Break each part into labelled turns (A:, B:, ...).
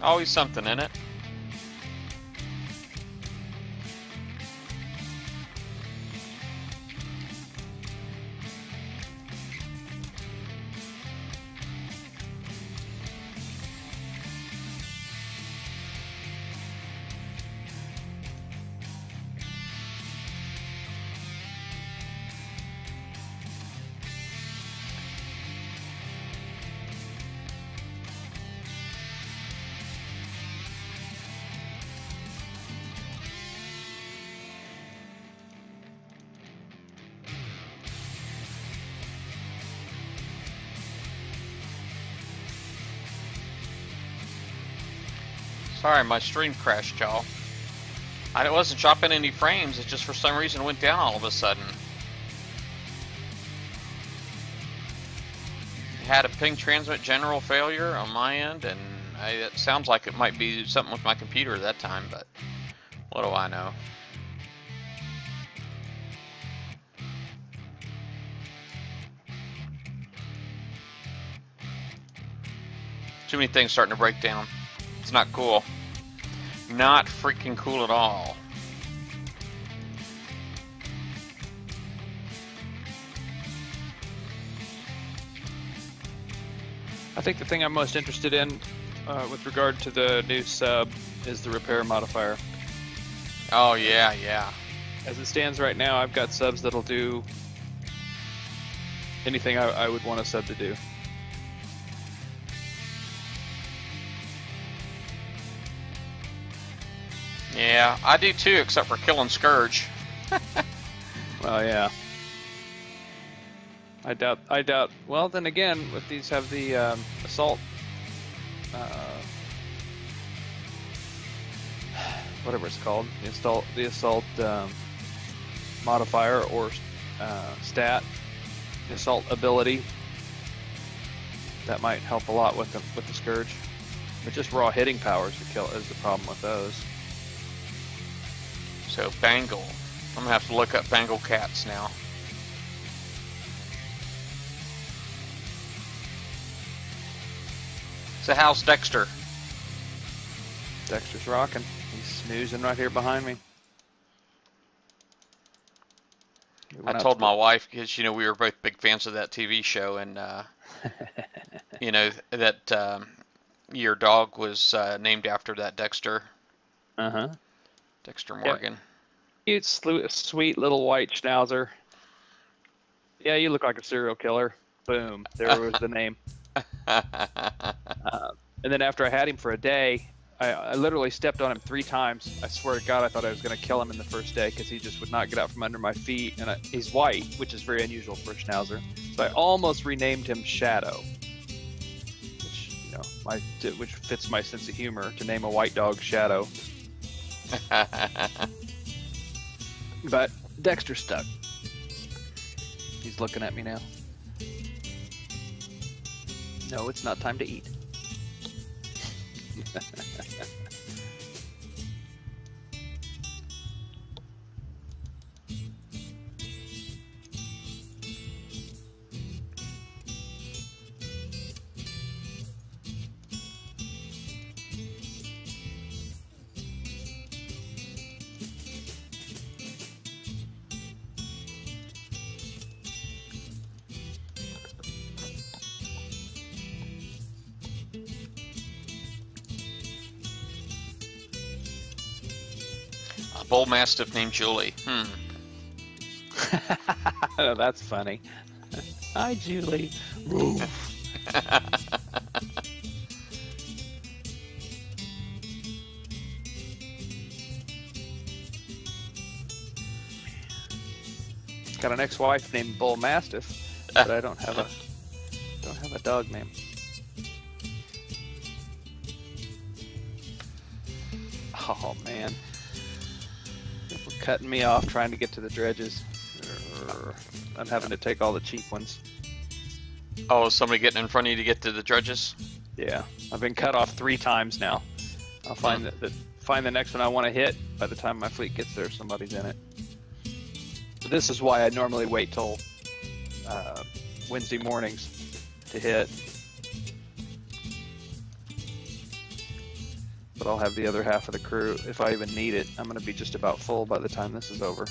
A: Always something in it. Sorry, my stream crashed, y'all. I wasn't chopping any frames, it just for some reason went down all of a sudden. Had a ping transmit general failure on my end, and it sounds like it might be something with my computer at that time, but what do I know? Too many things starting to break down. It's not cool. Not freaking cool at all.
B: I think the thing I'm most interested in with regard to the new sub is the repair modifier.
A: Oh yeah, yeah.
B: As it stands right now, I've got subs that'll do anything I would want a sub to do.
A: Yeah, I do too, except for killing Scourge.
B: Well, yeah. I doubt. Well, then again, if these have the assault, whatever it's called, the assault modifier or stat, the assault ability, that might help a lot with the Scourge. But just raw hitting powers is the problem with those.
A: So Bangle, I'm gonna have to look up Bangle cats now. So how's Dexter?
B: Dexter's rocking. He's snoozing right here behind me.
A: I told my wife, because you know we were both big fans of that TV show, and you know that your dog was named after that Dexter. Dexter Morgan.
B: Yeah. Cute, sweet little white schnauzer. Yeah, you look like a serial killer. Boom, there was the name. And then after I had him for a day, I literally stepped on him 3 times. I swear to God, I thought I was going to kill him in the first day because he just would not get out from under my feet. And he's white, which is very unusual for a schnauzer. So I almost renamed him Shadow, which, you know, which fits my sense of humor to name a white dog Shadow. But Dexter's stuck. He's looking at me now. No, it's not time to eat.
A: Bull Mastiff named Julie.
B: Oh, that's funny. Hi, Julie. Got an ex-wife named Bull Mastiff, but I don't have a dog name. Oh man. Cutting me off trying to get to the dredges. I'm having to take all the cheap ones.
A: Oh, is somebody getting in front of you to get to the dredges?
B: Yeah, I've been cut off 3 times now. I'll find find the next one I want to hit. By the time my fleet gets there, somebody's in it. This is why I normally wait till Wednesday mornings to hit. but I'll have the other half of the crew if I even need it. I'm going to be just about full by the time this is over.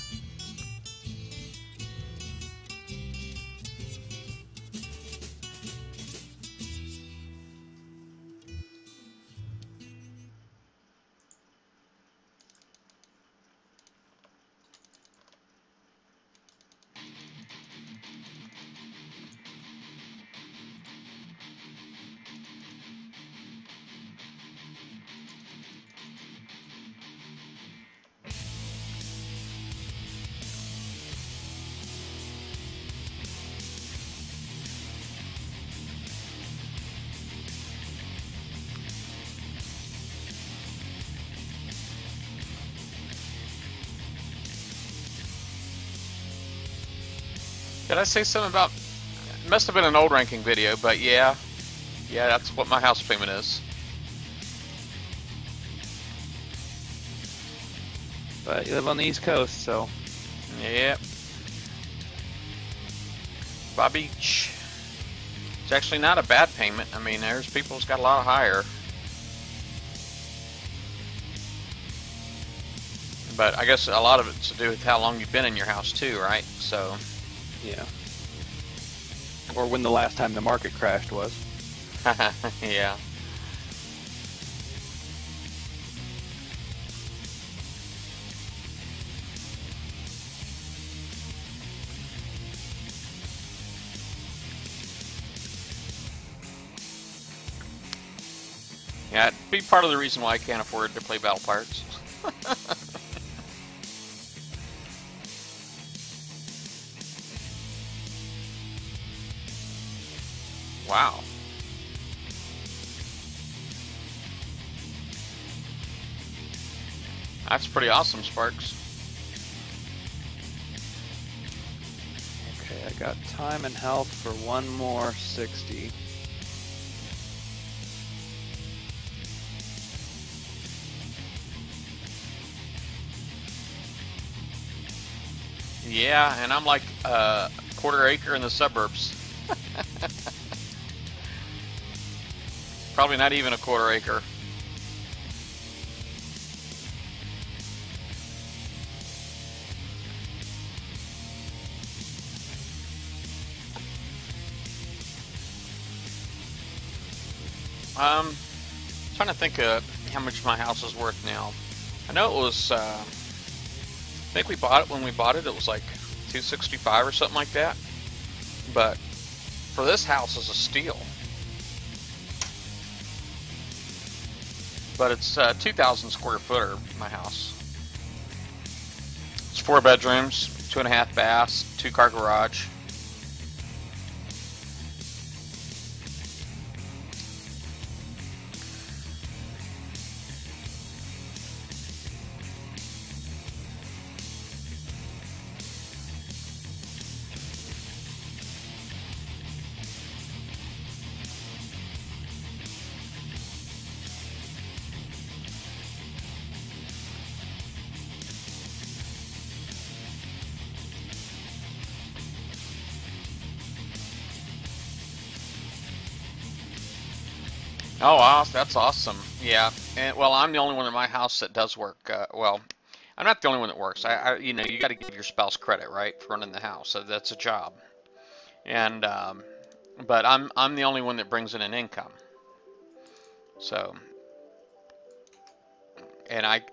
A: Did I say something about, it must have been an old ranking video, but yeah, that's what my house payment is.
B: But you live on the East Coast, so.
A: Yep. Bow Beach. It's actually not a bad payment. I mean, there's people who's got a lot higher. But I guess a lot of it's to do with how long you've been in your house too, right? So.
B: Yeah. Or when the last time the market crashed was.
A: Yeah. Yeah, it'd be part of the reason why I can't afford to play Battle Pirates. Wow. That's pretty awesome, Sparks.
B: Okay, I got time and health for one more 60.
A: Yeah, and I'm like a quarter acre in the suburbs. Probably not even a quarter acre. Trying to think of how much my house is worth now. I know it was, I think we bought it, when we bought it, it was like $265 or something like that. But for this house is a steal. But it's 2,000 square footer, my house. It's 4 bedrooms, 2.5 baths, 2-car garage. Oh wow, that's awesome. Yeah, and well, I'm the only one in my house that does work. Well, I'm not the only one that works. You know, you got to give your spouse credit, right, for running the house. So that's a job. And but I'm the only one that brings in an income. So, and I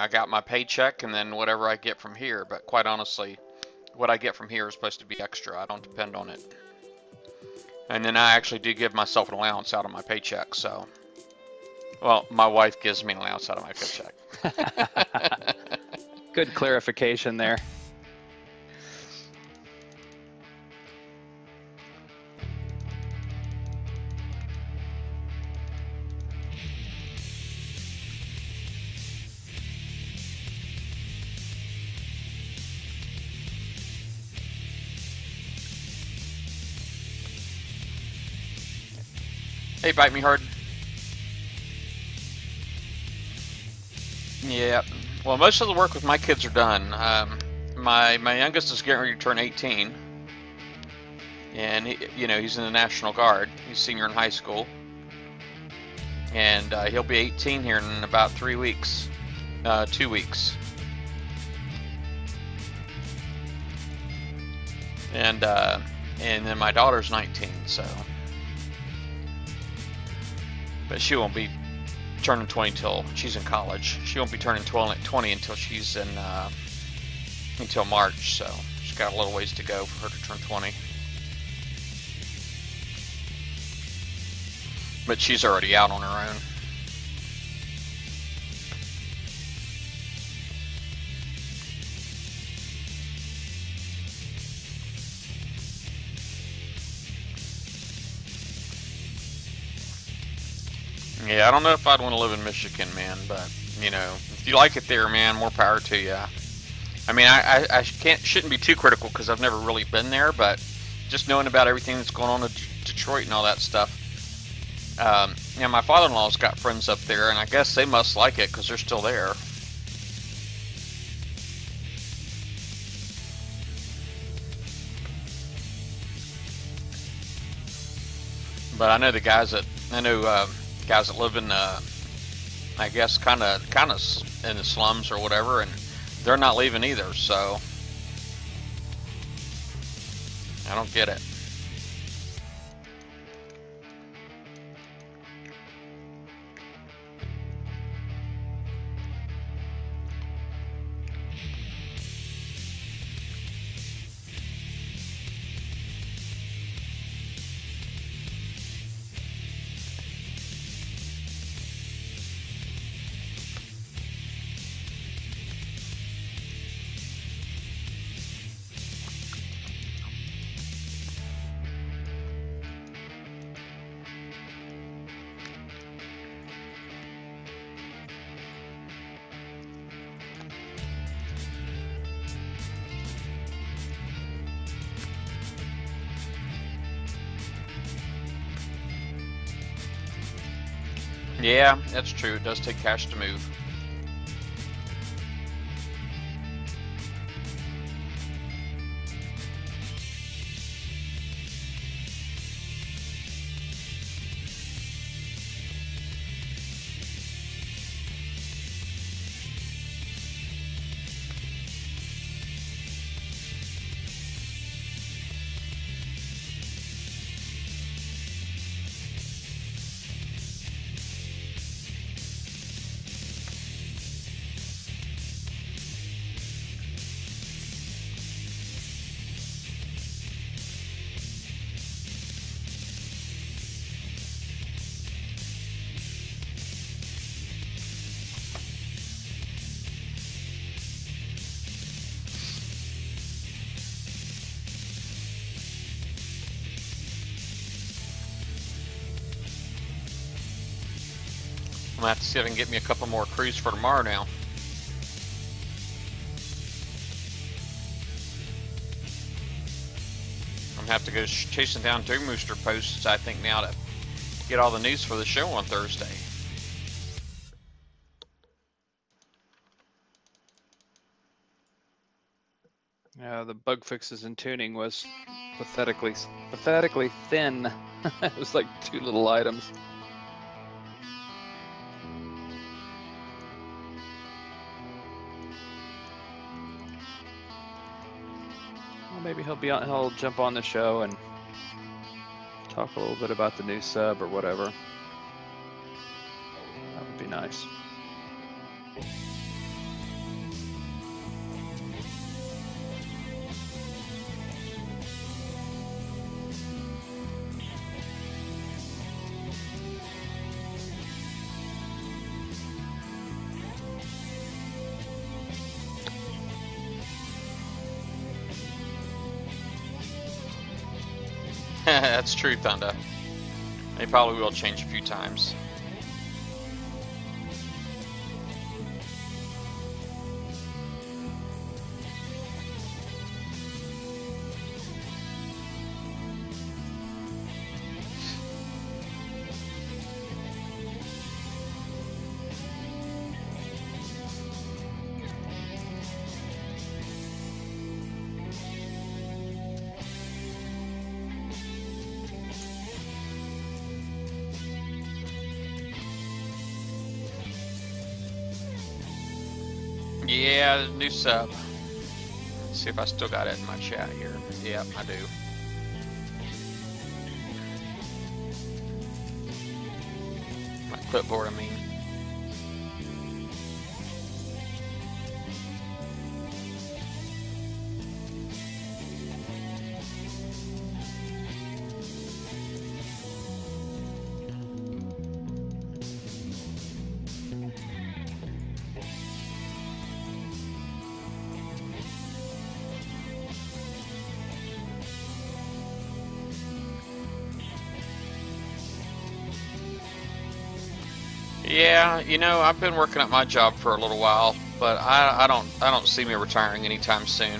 A: got my paycheck and then whatever I get from here. But quite honestly, what I get from here is supposed to be extra. I don't depend on it. And then I actually do give myself an allowance out of my paycheck, so. Well, my wife gives me an allowance out of my paycheck.
B: Good clarification there.
A: Hey, Bite Me Hard. Yeah. Well, most of the work with my kids are done. My youngest is getting ready to turn 18, and he's in the National Guard. He's a senior in high school, and he'll be 18 here in about 3 weeks, 2 weeks. And then my daughter's 19, so. But she won't be turning 20 till she's in college. She won't be turning 20 until she's in until March, so she's got a little ways to go for her to turn 20. But she's already out on her own. Yeah, I don't know if I'd want to live in Michigan, man, but, you know, if you like it there, man, more power to you. I mean, I shouldn't be too critical because I've never really been there, but just knowing about everything that's going on in Detroit and all that stuff. You know, my father-in-law's got friends up there, and I guess they must like it because they're still there. But I know the guys that guys that live in, I guess, kind of in the slums or whatever, and they're not leaving either. So I don't get it. Yeah, that's true. It does take cash to move. I'm gonna have to see if I can get me a couple more crews for tomorrow now. I'm gonna have to go chasing down Doom Mooster posts, I think, now to get all the news for the show on Thursday.
B: Yeah, the bug fixes and tuning was pathetically thin. It was like 2 little items. Well, maybe he'll jump on the show and talk a little bit about the new sub or whatever. That would be nice.
A: That's true, Thunder. They probably will change a few times. Yeah, new sub. Let's see if I still got it in my chat here. Yep, I do. My clipboard, I mean. Yeah, you know, I've been working at my job for a little while, but I don't see me retiring anytime soon.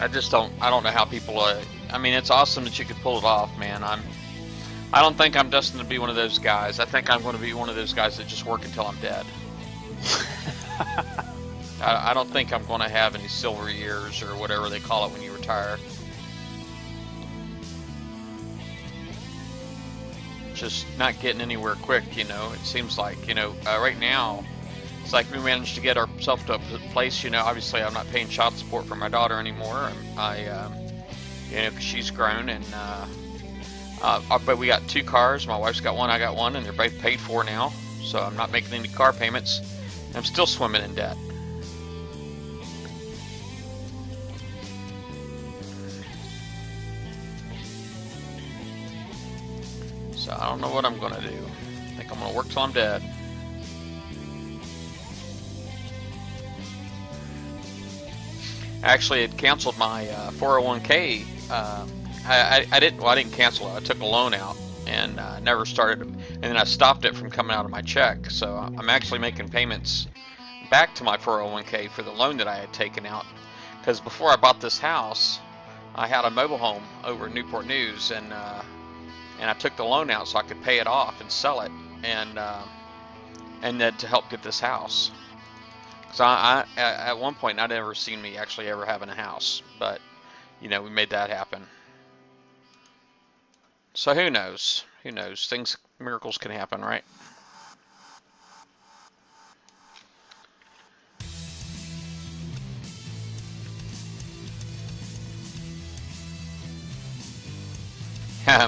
A: I don't know how people. I mean, it's awesome that you could pull it off, man. I don't think I'm destined to be one of those guys. I think I'm going to be one of those guys that just work until I'm dead. I don't think I'm going to have any silver years or whatever they call it when you retire. Just not getting anywhere quick, you know. It seems like, you know, right now, it's like we managed to get ourselves to a place, you know. Obviously, I'm not paying child support for my daughter anymore. You know, 'cause she's grown, and but we got 2 cars. My wife's got one, I got one, and they're both paid for now. So I'm not making any car payments. I'm still swimming in debt. So I don't know what I'm gonna do. I think I'm gonna work till I'm dead. I actually had canceled my 401k. I didn't cancel it. I took a loan out and never started, and then I stopped it from coming out of my check. So I'm actually making payments back to my 401k for the loan that I had taken out. Because before I bought this house, I had a mobile home over in Newport News, and I took the loan out so I could pay it off and sell it, and then to help get this house. So I at one point I'd never seen me actually ever having a house, but you know, we made that happen. So who knows? Who knows? Miracles can happen, right?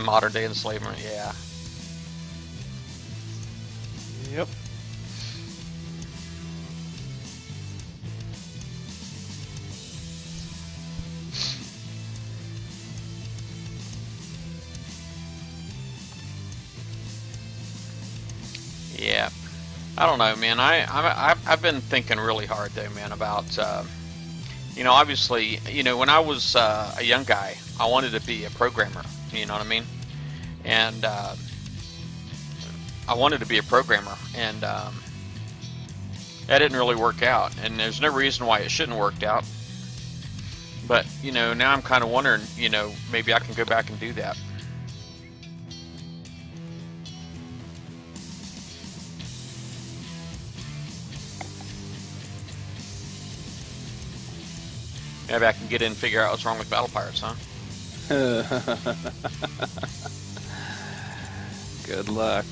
A: Modern day enslavement, yeah.
B: Yep.
A: Yeah. I don't know, man. I've been thinking really hard though, man, about you know, obviously, you know, when I was a young guy, I wanted to be a programmer. You know what I mean? And I wanted to be a programmer, and that didn't really work out. And there's no reason why it shouldn't have worked out. But you know, now I'm kind of wondering, you know, maybe I can go back and do that. Maybe I can get in and figure out what's wrong with Battle Pirates, huh?
B: Good luck.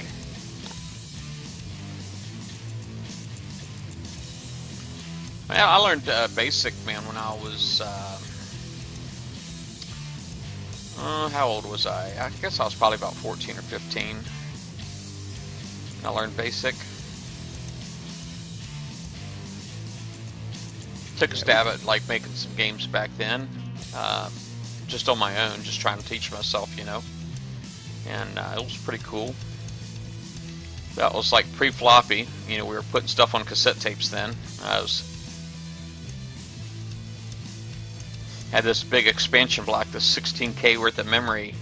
A: Yeah, I learned BASIC, man, when I was how old was I? I guess I was probably about 14 or 15. I learned BASIC. Took a stab at like making some games back then, just on my own, just trying to teach myself, you know. And it was pretty cool. That was like pre-floppy, you know. We were putting stuff on cassette tapes then. Had this big expansion block, this 16K worth of memory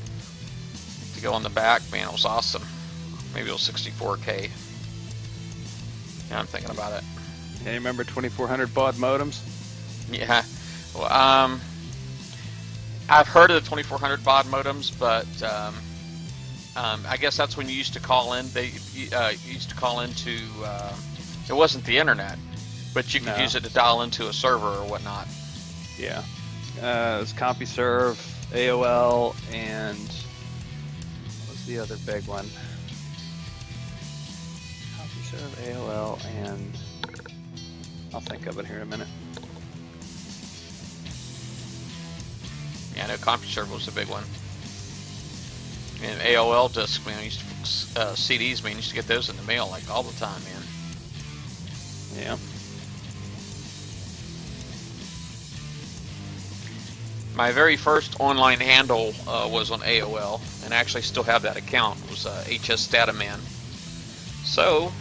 A: to go on the back. Man, it was awesome. Maybe it was 64K. Yeah, I'm thinking about it.
B: Yeah, you remember 2400 baud modems?
A: Yeah. Well, I've heard of the 2400 baud modems, but I guess that's when you used to call in. They used to call into. It wasn't the internet, but you could use it to dial into a server or whatnot.
B: Yeah. It was CompuServe, AOL, and what was the other big one? CompuServe, AOL, and I'll think of it here in a minute.
A: Yeah, I know CompuServe was a big one. And AOL discs, man, I used to CDs, man, I used to get those in the mail like all the time, man.
B: Yeah.
A: My very first online handle was on AOL, and I actually still have that account. It was HS Dataman. So,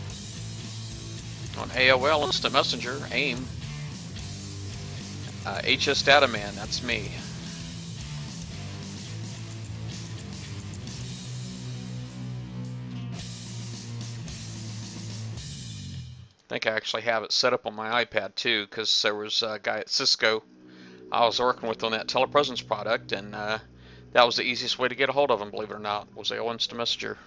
A: on AOL Instant Messenger, AIM, HS Dataman, that's me. I think I actually have it set up on my iPad too, because there was a guy at Cisco I was working with on that telepresence product, and that was the easiest way to get a hold of him, believe it or not, was the old Instant Messenger.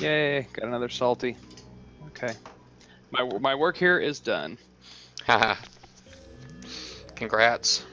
B: Yay, got another salty. Okay. My work here is done.
A: Haha. Congrats.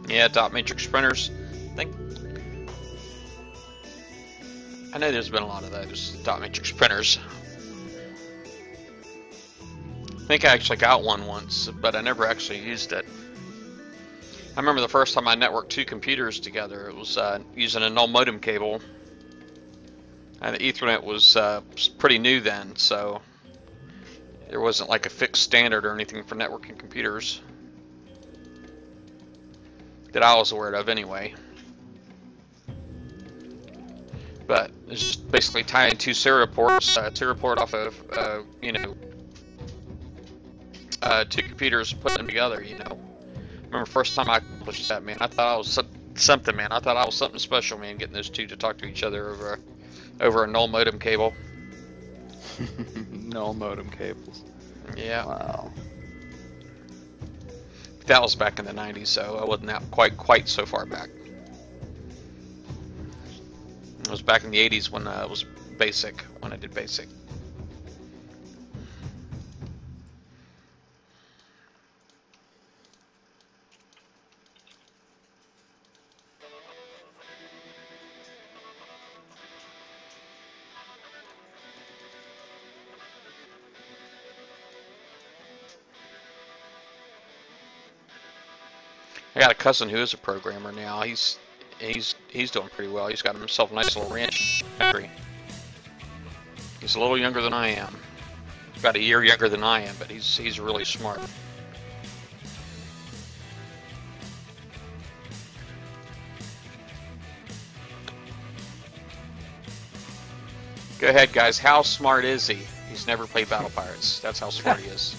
A: Yeah, dot matrix printers. I know there's been a lot of those dot matrix printers. I think I actually got one once, but I never actually used it. I remember the first time I networked two computers together. It was using a null modem cable, and the Ethernet was pretty new then, so there wasn't like a fixed standard or anything for networking computers that I was aware of anyway. But it's just basically tying two serial ports, serial port off of, you know, two computers, putting them together, you know. Remember first time I accomplished that, man, I thought I was something, man. I thought I was something special, man, getting those two to talk to each other over a null modem cable.
B: Null modem cables.
A: Yeah.
B: Wow.
A: That was back in the 90s, so I wasn't that quite so far back. It was back in the 80s when it was BASIC, when I did BASIC. I got a cousin who is a programmer now. He's doing pretty well. He's got himself a nice little ranch factory. He's a little younger than I am. About a year younger than I am, but he's really smart. Go ahead, guys. How smart is he? He's never played Battle Pirates. That's how smart he is.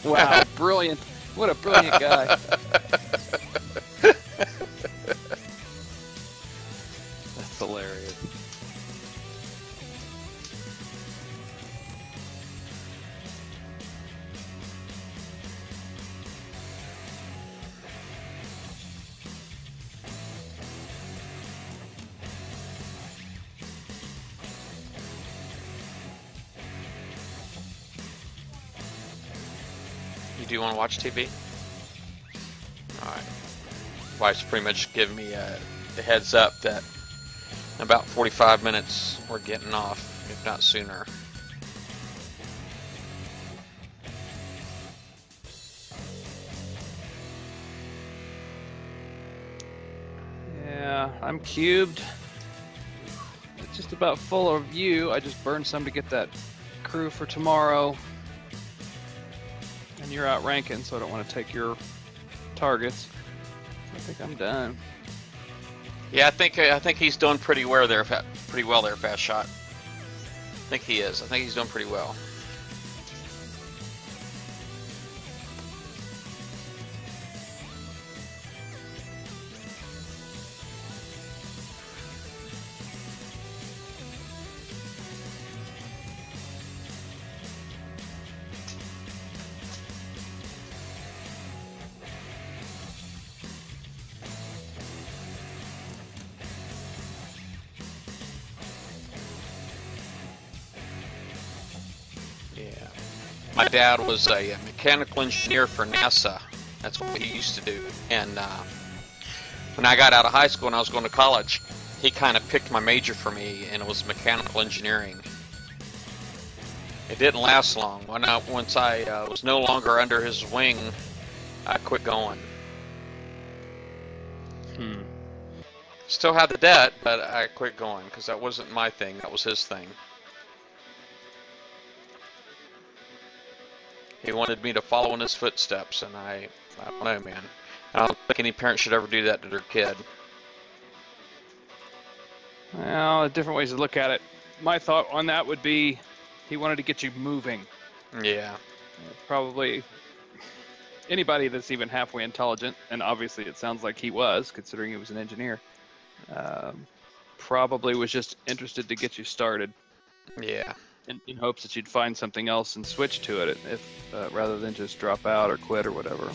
B: Wow, brilliant. What a brilliant guy. That's hilarious.
A: You do want to watch TV? Alright. Wife's pretty much giving me the heads up that in about 45 minutes we're getting off, if not sooner.
B: Yeah, I'm cubed. It's just about full of you. I just burned some to get that crew for tomorrow. And you're out ranking, so I don't want to take your targets. I think I'm done.
A: Yeah, I think he's doing pretty well there, Fast Shot. I think he is. I think he's doing pretty well. My dad was a mechanical engineer for NASA. That's what he used to do. And when I got out of high school and I was going to college, he kind of picked my major for me, and it was mechanical engineering. It didn't last long. Once I was no longer under his wing, I quit going. Still had the debt, but I quit going because that wasn't my thing. That was his thing. He wanted me to follow in his footsteps, and I don't know, man. I don't think any parent should ever do that to their kid.
B: Well, different ways to look at it. My thought on that would be he wanted to get you moving.
A: Yeah.
B: Probably anybody that's even halfway intelligent, and obviously it sounds like he was, considering he was an engineer, probably was just interested to get you started.
A: Yeah.
B: In hopes that you'd find something else and switch to it, rather than just drop out or quit or whatever.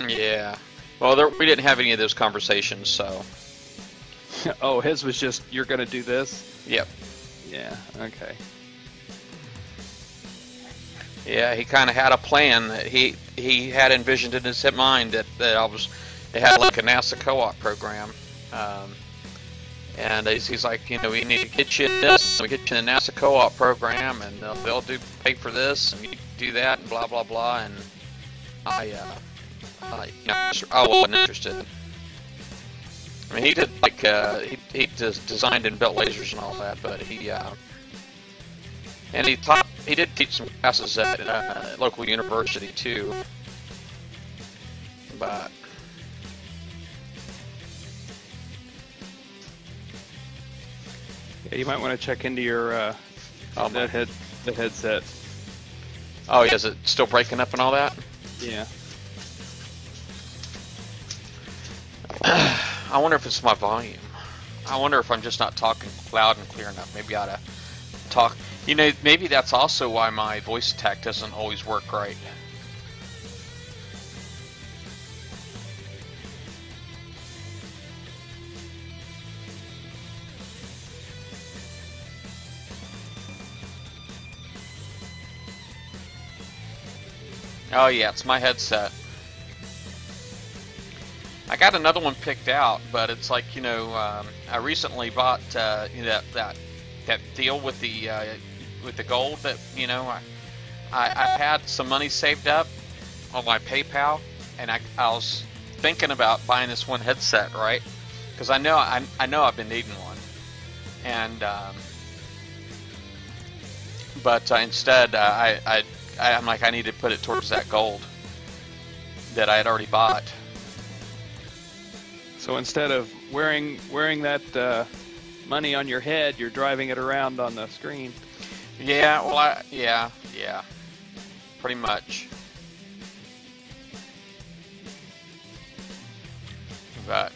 A: Yeah. Well, we didn't have any of those conversations, so.
B: Oh, his was just, you're going to do this?
A: Yep.
B: Yeah, okay.
A: Yeah, he kind of had a plan that he had envisioned in his mind that they had like a NASA co-op program. And he's like, you know, we need to get you this, we get you in the NASA co-op program, and they'll pay for this, and you do that, and blah blah blah. And I wasn't interested. I mean, he did like he just designed and built lasers and all that, but he did teach some classes at local university too, but.
B: Yeah, you might want to check into your the headset.
A: Oh, yeah, is it still breaking up and all that?
B: Yeah.
A: I wonder if it's my volume. I wonder if I'm just not talking loud and clear enough. Maybe I ought to talk. You know, maybe that's also why my voice attack doesn't always work right. Oh yeah, it's my headset. I got another one picked out, but it's like, you know, I recently bought you know, that deal with the gold that, you know, I had some money saved up on my PayPal, and I was thinking about buying this one headset, right? Because I know I've been needing one, and but instead I'm like, I need to put it towards that gold that I had already bought.
B: So instead of wearing that money on your head, you're driving it around on the screen.
A: Yeah, well, yeah, pretty much. But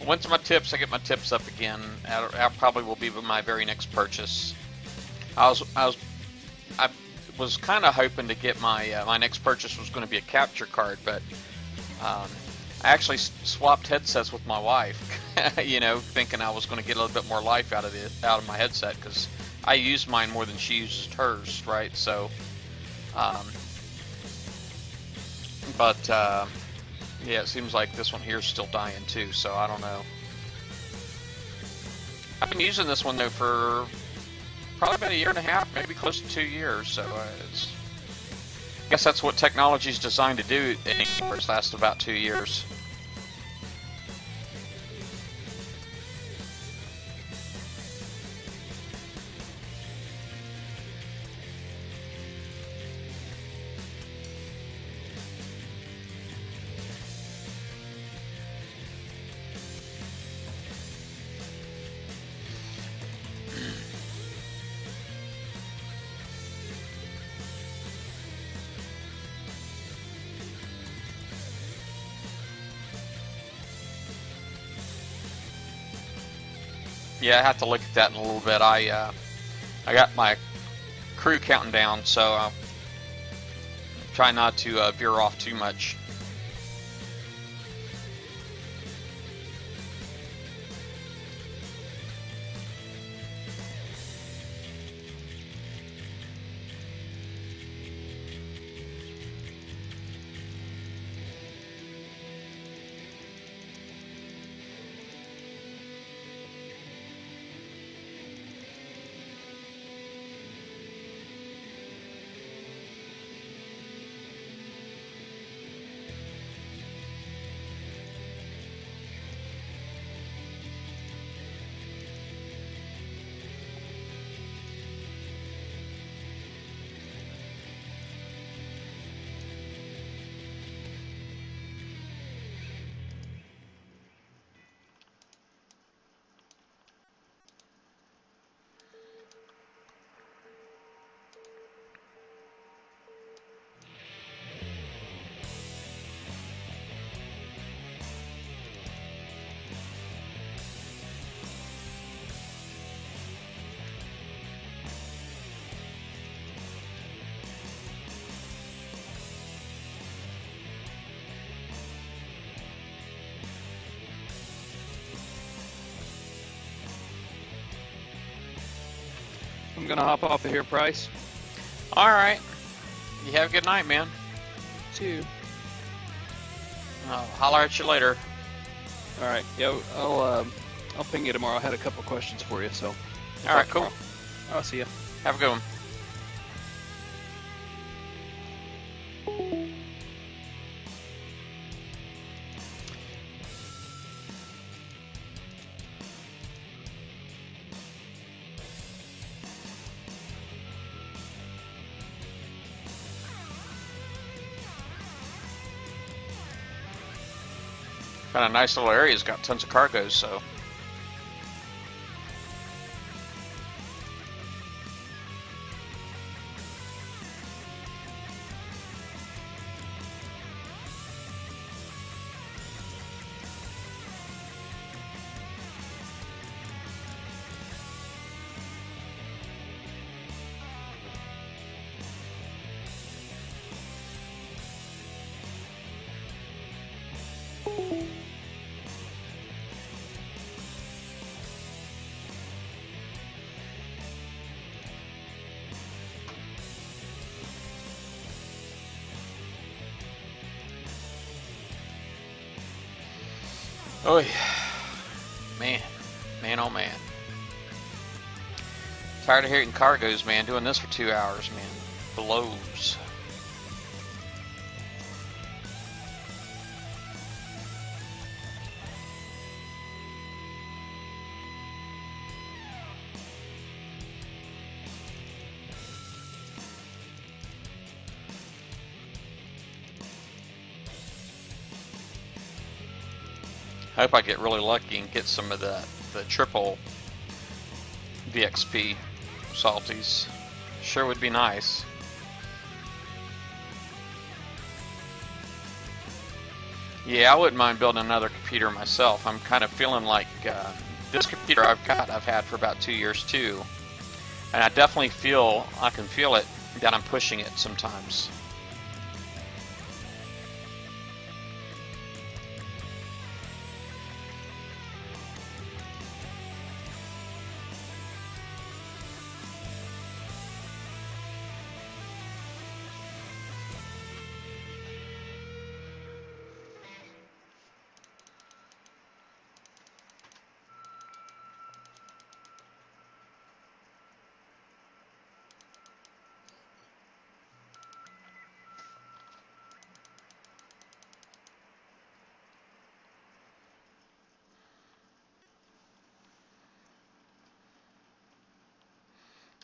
A: once I get my tips up again, that probably will be my very next purchase. I was kind of hoping to get my next purchase was going to be a capture card, but I actually swapped headsets with my wife, you know, thinking I was going to get a little bit more life out of my headset, because I use mine more than she uses hers, right? So, yeah, it seems like this one here is still dying too, so I don't know. I've been using this one though for probably about 1.5 years, maybe close to 2 years, so I guess that's what technology is designed to do. It lasts about 2 years. Yeah, I have to look at that in a little bit. I got my crew counting down, so try not to veer off too much.
B: I'm gonna hop off of here, Price.
A: All right. You have a good night, man.
B: Too.
A: I'll holler at you later.
B: All right. Yeah, I'll ping you tomorrow. I had a couple questions for you, so.
A: All right, cool.
B: Tomorrow. I'll see you.
A: Have a good one. Got a nice little area. It's got tons of cargoes, so. Oh, man, oh man. Tired of hearing cargoes, man. Doing this for 2 hours, man. Blows. I hope I get really lucky and get some of the triple VXP salties. Sure would be nice. Yeah, I wouldn't mind building another computer myself. I'm kind of feeling like this computer I've had for about 2 years too. And I definitely I can feel it, that I'm pushing it sometimes.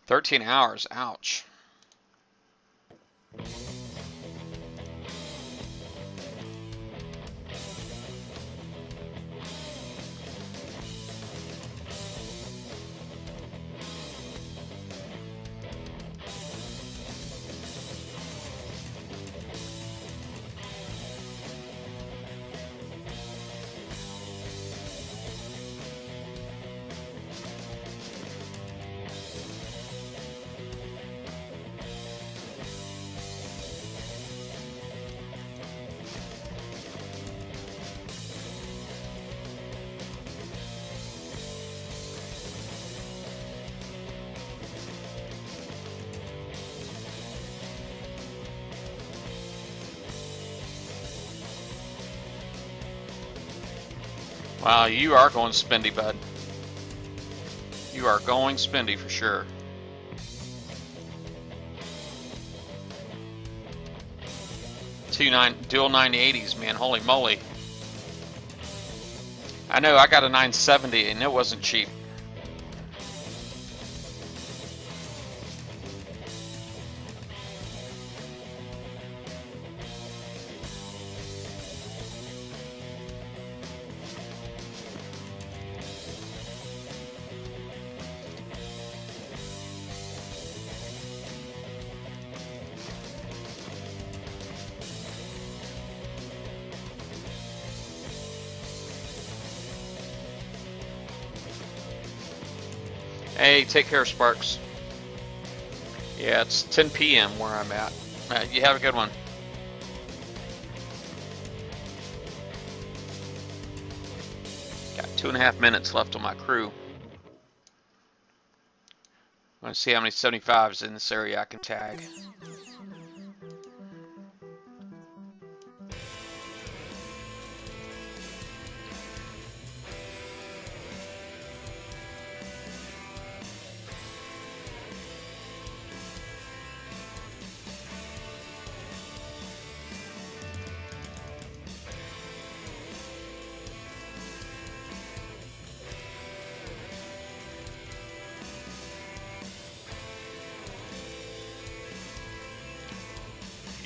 A: "13 hours, ouch." Wow, you are going spendy, bud. You are going spendy for sure. Dual 980s, man. Holy moly. I know, I got a 970 and it wasn't cheap. Hey, take care, Sparks. Yeah, it's 10 p.m. where I'm at. You have a good one. Got 2.5 minutes left on my crew. I want to see how many 75s in this area I can tag.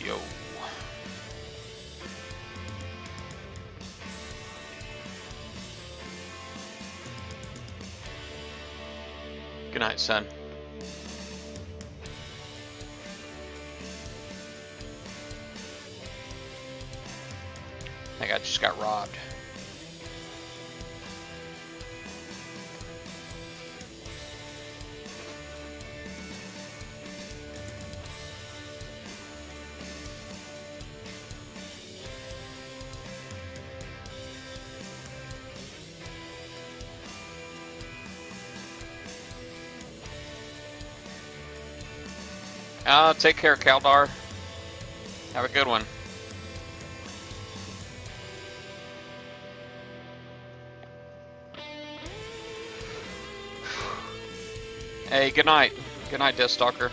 A: Yo. Good night, son. I think I just got robbed. Take care, Kaldar. Have a good one. Hey, good night. Good night, Deathstalker.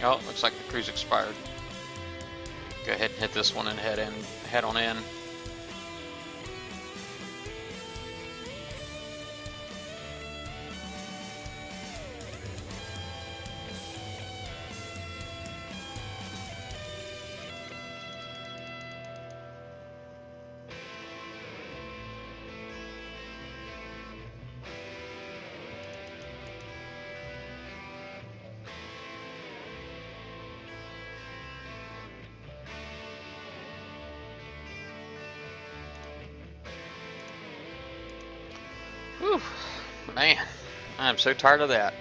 A: Oh, looks like the crew's expired. Go ahead and hit this one and head on in. Whew, man, I'm so tired of that.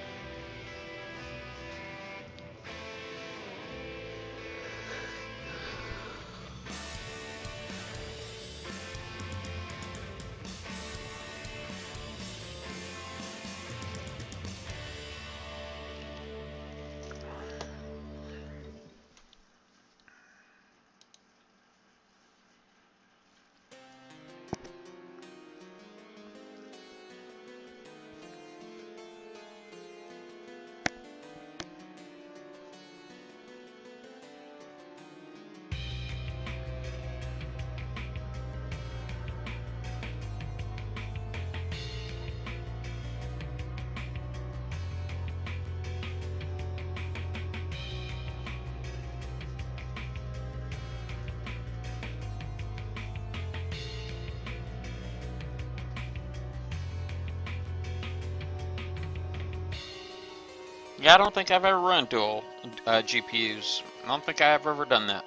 A: Yeah, I don't think I've ever run dual GPUs. I don't think I've ever done that.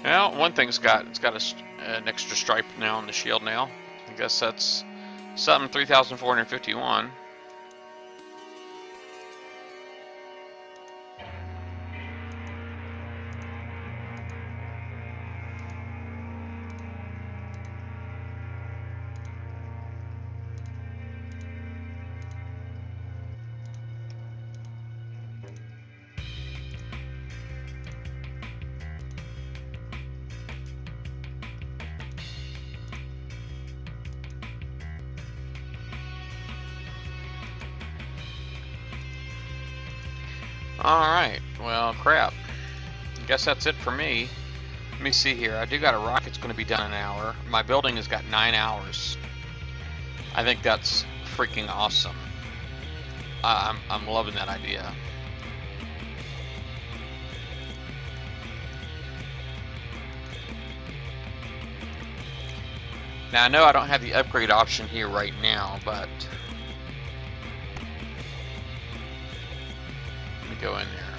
A: Well, one thing's it's got an extra stripe now on the shield now. I guess that's something 3,451. Alright, well, crap. I guess that's it for me. Let me see here. I do got a rocket's going to be done in an hour. My building has got 9 hours. I think that's freaking awesome. I'm loving that idea. Now, I know I don't have the upgrade option here right now, but go in there.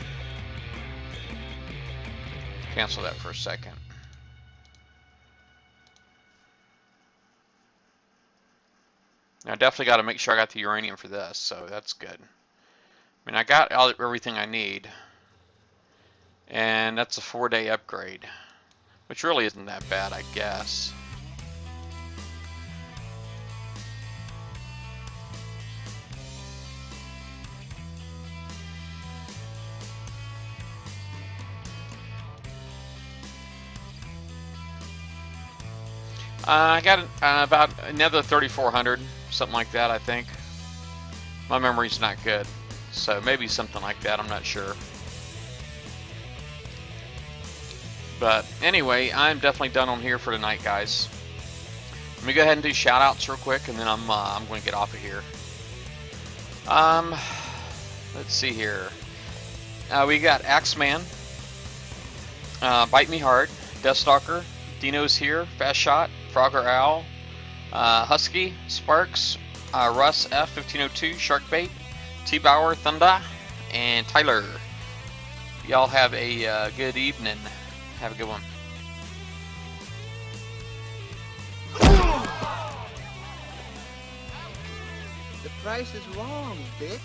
A: Cancel that for a second. Now I definitely got to make sure I got the uranium for this, so that's good. I mean, I got everything I need, and that's a 4-day upgrade, which really isn't that bad, I guess. I got about another 3,400, something like that, I think. My memory's not good, so maybe something like that, I'm not sure. But anyway, I'm definitely done on here for tonight, guys. Let me go ahead and do shout-outs real quick, and then I'm going to get off of here. Let's see here. We got Axeman, Bite Me Hard, Deathstalker, Dino's here, Fast Shot, Frogger Owl, Husky, Sparks, Russ F1502, Sharkbait, T-Bauer, Thunder, and Tyler. Y'all have a good evening. Have a good one.
C: The price is wrong, bitch.